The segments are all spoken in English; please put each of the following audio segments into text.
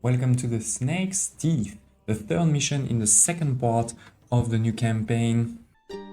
Welcome to the Snake's Teeth, the third mission in the second part of the new campaign.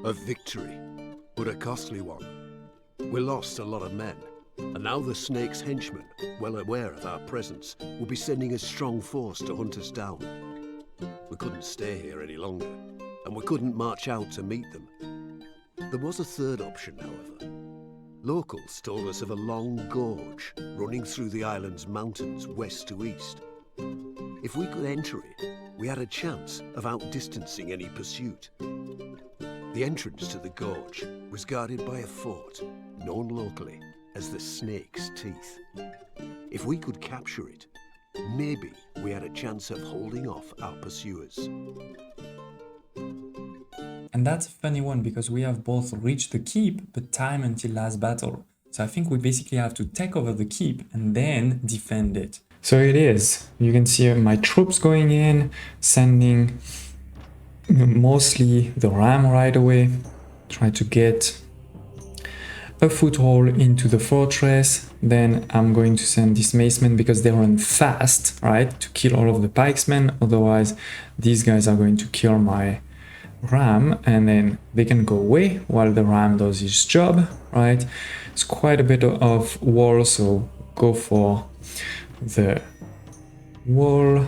A victory, but a costly one. We lost a lot of men, and now the Snake's henchmen, well aware of our presence, will be sending a strong force to hunt us down. We couldn't stay here any longer, and we couldn't march out to meet them. There was a third option, however. Locals told us of a long gorge running through the island's mountains west to east. If we could enter it, we had a chance of outdistancing any pursuit. The entrance to the gorge was guarded by a fort, known locally as the Snake's Teeth. If we could capture it, maybe we had a chance of holding off our pursuers. And that's a funny one because we have both reached the keep, but time until last battle. So I think we basically have to take over the keep and then defend it. So it is. You can see my troops going in, sending mostly the ram right away. Try to get a foothold into the fortress. Then I'm going to send these macemen because they run fast, right? To kill all of the pikesmen. Otherwise, these guys are going to kill my ram and then they can go away while the ram does his job, right? It's quite a bit of wall, so go for the wall.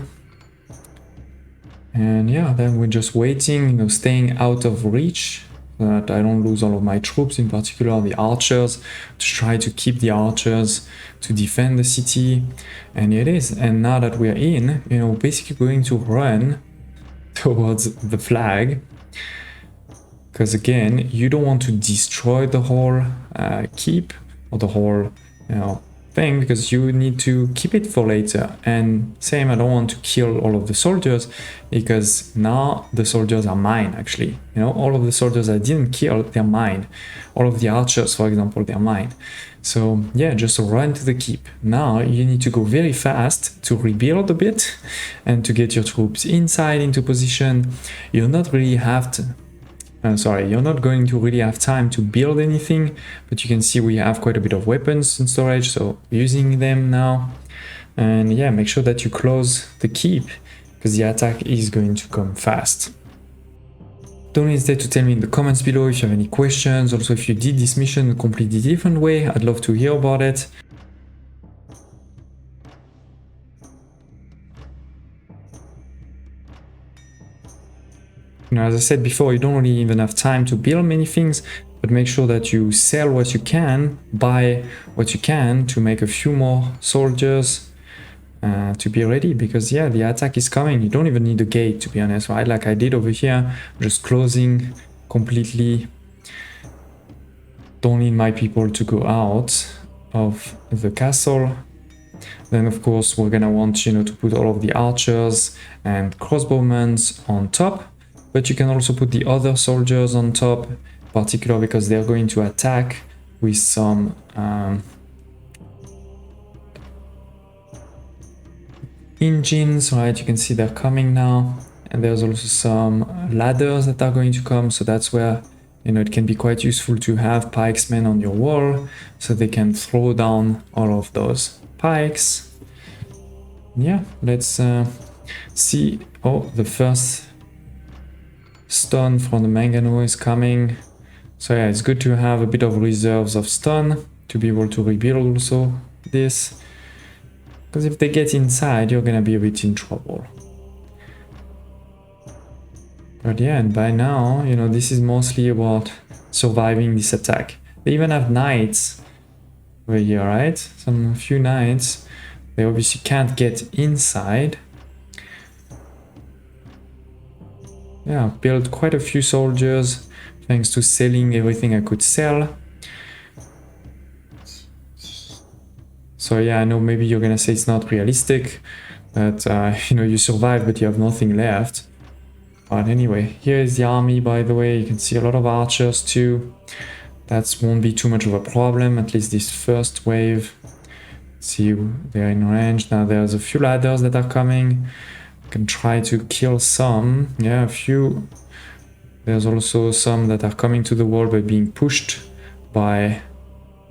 And yeah, then we're just waiting, staying out of reach so that I don't lose all of my troops, in particular the archers, to try to keep the archers to defend the city. And it is. And now that we're in, basically going to run towards the flag. Because again, you don't want to destroy the whole keep or the whole, thing, because you need to keep it for later. And same, I don't want to kill all of the soldiers because now the soldiers are mine. Actually, all of the soldiers I didn't kill, they're mine. All of the archers, for example, they're mine. So yeah, just run to the keep. Now you need to go very fast to rebuild a bit and to get your troops inside into position. You're not really have to you're not going to really have time to build anything, but you can see we have quite a bit of weapons in storage, so using them now. And yeah, make sure that you close the keep because the attack is going to come fast. Don't hesitate to tell me in the comments below if you have any questions. Also, if you did this mission a completely different way, I'd love to hear about it. As I said before, you don't really even have time to build many things, but make sure that you sell what you can, buy what you can to make a few more soldiers to be ready, because yeah, the attack is coming. You don't even need a gate, to be honest, right? Like I did over here, just closing completely. Don't need my people to go out of the castle. Then of course we're gonna want to put all of the archers and crossbowmen on top. But you can also put the other soldiers on top, particularly because they're going to attack with some engines, right? You can see they're coming now. And there's also some ladders that are going to come. So that's where, it can be quite useful to have pikesmen on your wall so they can throw down all of those pikes. Yeah, let's see. Oh, the first stone from the Mangano is coming. So yeah, it's good to have a bit of reserves of stone to be able to rebuild also this. Because if they get inside, you're gonna be a bit in trouble. But yeah, and by now, this is mostly about surviving this attack. They even have knights over here, right? A few knights. They obviously can't get inside. Yeah, built quite a few soldiers thanks to selling everything I could sell. So yeah, I know maybe you're gonna say it's not realistic, that you survive but you have nothing left. But anyway, here is the army, by the way. You can see a lot of archers too. That won't be too much of a problem, at least this first wave. See, they're in range. Now there's a few ladders that are coming. Can try to kill some. Yeah, a few. There's also some that are coming to the wall by being pushed by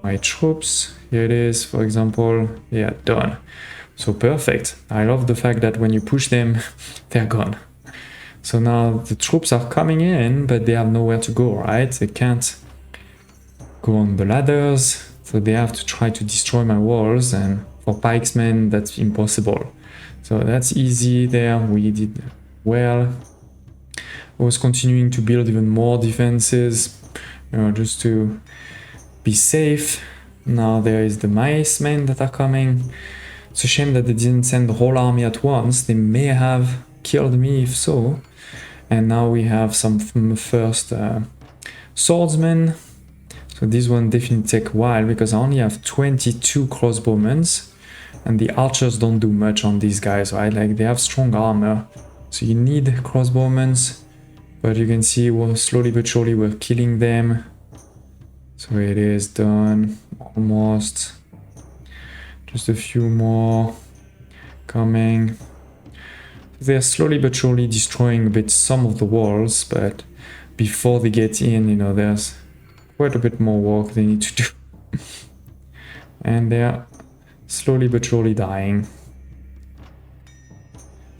my troops. Here it is, for example. Yeah, done. So perfect. I love the fact that when you push them, they're gone. So now the troops are coming in, but they have nowhere to go, right? They can't go on the ladders, so they have to try to destroy my walls, and for pikesmen, that's impossible. So that's easy there, we did well. I was continuing to build even more defenses, you know, just to be safe. Now there is the micemen that are coming. It's a shame that they didn't send the whole army at once. They may have killed me if so. And now we have some first swordsmen. So this one definitely take a while because I only have 22 crossbowmen. And the archers don't do much on these guys, right? Like they have strong armor. So you need crossbowmen. But you can see slowly but surely we're killing them. So it is done, almost. Just a few more coming. They're slowly but surely destroying a bit some of the walls, but before they get in, you know, there's quite a bit more work they need to do. And they're slowly but surely dying.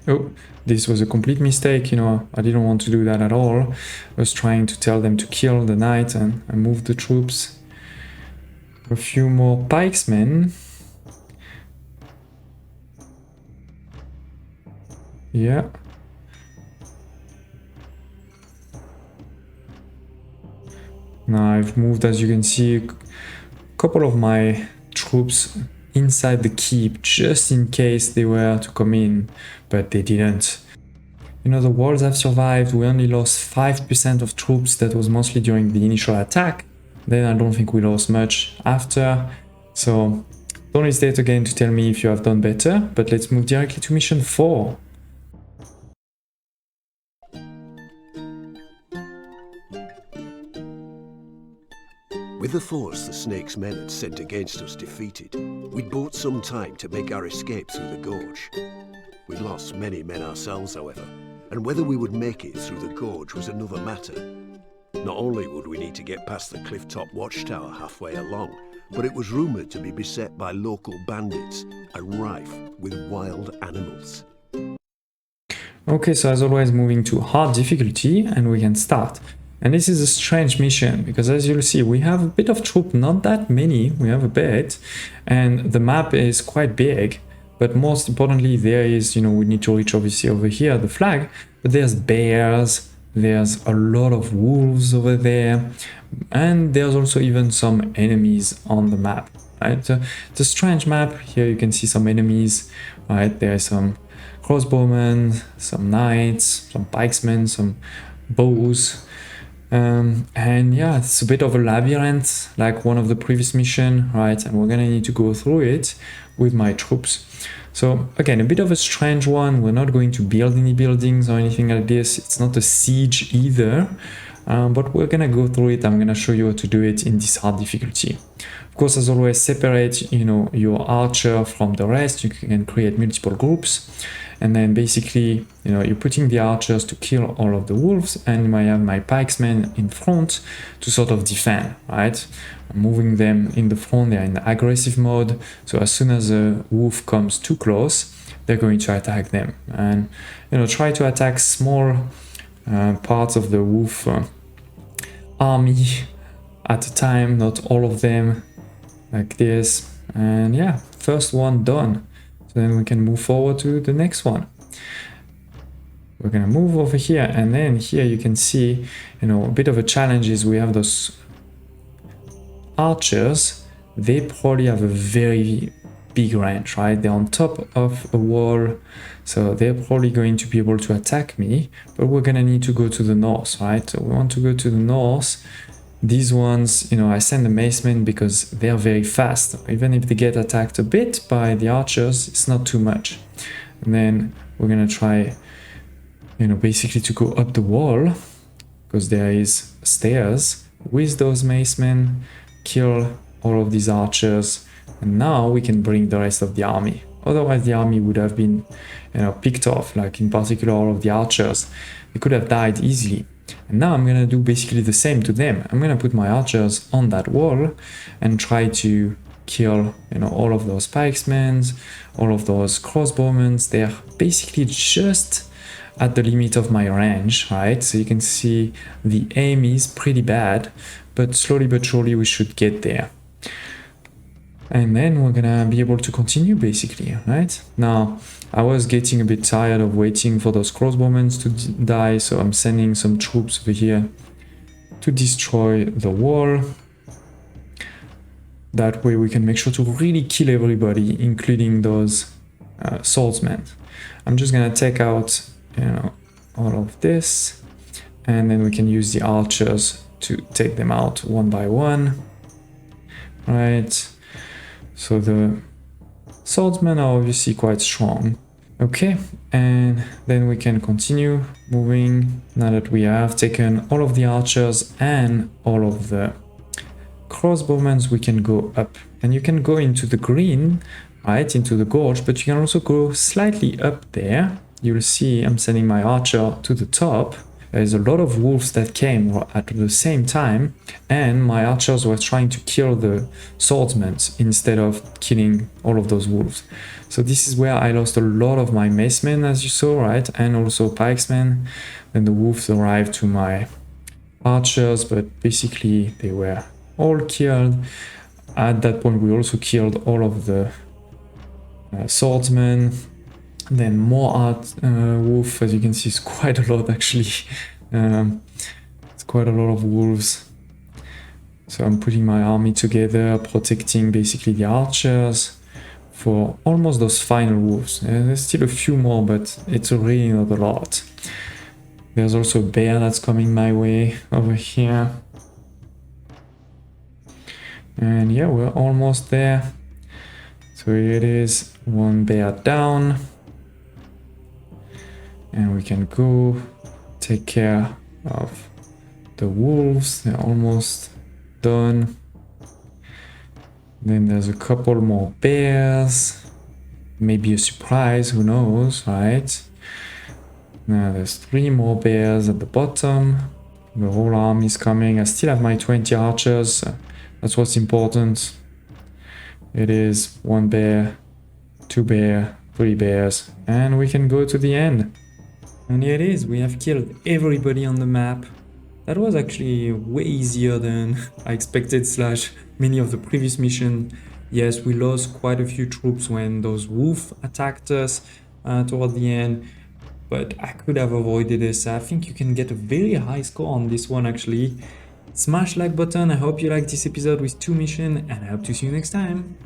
Oh, this was a complete mistake, you know, I didn't want to do that at all. I was trying to tell them to kill the knight and I moved the troops. A few more pikesmen. Yeah. Now I've moved, as you can see, a couple of my troops inside the keep just in case they were to come in, but they didn't. You know, the walls have survived. We only lost 5% of troops. That was mostly during the initial attack. Then I don't think we lost much after. So don't hesitate again to tell me if you have done better, but let's move directly to mission 4. With the force the Snake's men had sent against us defeated, we'd bought some time to make our escape through the gorge. We'd lost many men ourselves, however, and whether we would make it through the gorge was another matter. Not only would we need to get past the cliff-top watchtower halfway along, but it was rumoured to be beset by local bandits and rife with wild animals. Okay, so as always, moving to hard difficulty, and we can start. And this is a strange mission, because as you'll see, we have a bit of troop, not that many, we have a bit, and the map is quite big, but most importantly, there is, you know, we need to reach obviously over here, the flag, but there's bears, there's a lot of wolves over there, and there's also even some enemies on the map, right? So it's a strange map. Here you can see some enemies, right? There's some crossbowmen, some knights, some pikesmen, some bows. And yeah, it's a bit of a labyrinth like one of the previous mission, right? And we're gonna need to go through it with my troops. So again, a bit of a strange one. We're not going to build any buildings or anything like this. It's not a siege either, but we're gonna go through it. I'm gonna show you how to do it in this hard difficulty. Of course, as always, separate, you know, your archer from the rest. You can create multiple groups. And then basically, you know, you're putting the archers to kill all of the wolves, and I have my pikesmen in front to sort of defend, right? I'm moving them in the front, they're in aggressive mode, so as soon as a wolf comes too close, they're going to attack them. And, you know, try to attack small parts of the wolf army at a time, not all of them, like this. And yeah, first one done. Then we can move forward to the next one. We're gonna move over here, and then here you can see, you know, a bit of a challenge is we have those archers. They probably have a very big range, right? They're on top of a wall, so they're probably going to be able to attack me, but we're gonna need to go to the north, right? So we want to go to the north. These ones, you know, I send the macemen because they're very fast. Even if they get attacked a bit by the archers, it's not too much. And then we're gonna try, you know, basically to go up the wall, because there is stairs with those macemen, kill all of these archers, and now we can bring the rest of the army. Otherwise the army would have been, you know, picked off, like in particular all of the archers. They could have died easily. And now I'm gonna do basically the same to them. I'm gonna put my archers on that wall and try to kill, you know, all of those pikesmen, all of those crossbowmen. They're basically just at the limit of my range, right? So you can see the aim is pretty bad, but slowly but surely we should get there. And then we're gonna be able to continue basically, right? Now, I was getting a bit tired of waiting for those crossbowmen to die, so I'm sending some troops over here to destroy the wall. That way we can make sure to really kill everybody, including those swordsmen. I'm just gonna take out, you know, all of this, and then we can use the archers to take them out one by one, right? So the swordsmen are obviously quite strong. Okay, and then we can continue moving now that we have taken all of the archers and all of the crossbowmen. We can go up, and you can go into the green, right, into the gorge, but you can also go slightly up there. You'll see I'm sending my archer to the top. There's a lot of wolves that came at the same time, and my archers were trying to kill the swordsmen instead of killing all of those wolves. So this is where I lost a lot of my macemen, as you saw, right, and also pikesmen. Then the wolves arrived to my archers, but basically they were all killed. At that point we also killed all of the swordsmen. Then more wolf, as you can see, it's quite a lot actually. It's quite a lot of wolves. So I'm putting my army together, protecting basically the archers for almost those final wolves. There's still a few more, but it's really not a lot. There's also a bear that's coming my way over here. And yeah, we're almost there. So here it is, one bear down. And we can go take care of the wolves. They're almost done. Then there's a couple more bears. Maybe a surprise, who knows, right? Now there's 3 more bears at the bottom. The whole army is coming. I still have my 20 archers. That's what's important. It is 1 bear, 2 bear, 3 bears, and we can go to the end. And here it is, we have killed everybody on the map. That was actually way easier than I expected slash many of the previous missions. Yes, we lost quite a few troops when those wolves attacked us toward the end, but I could have avoided this. I think you can get a very high score on this one actually. Smash like button, I hope you liked this episode with 2 missions, and I hope to see you next time.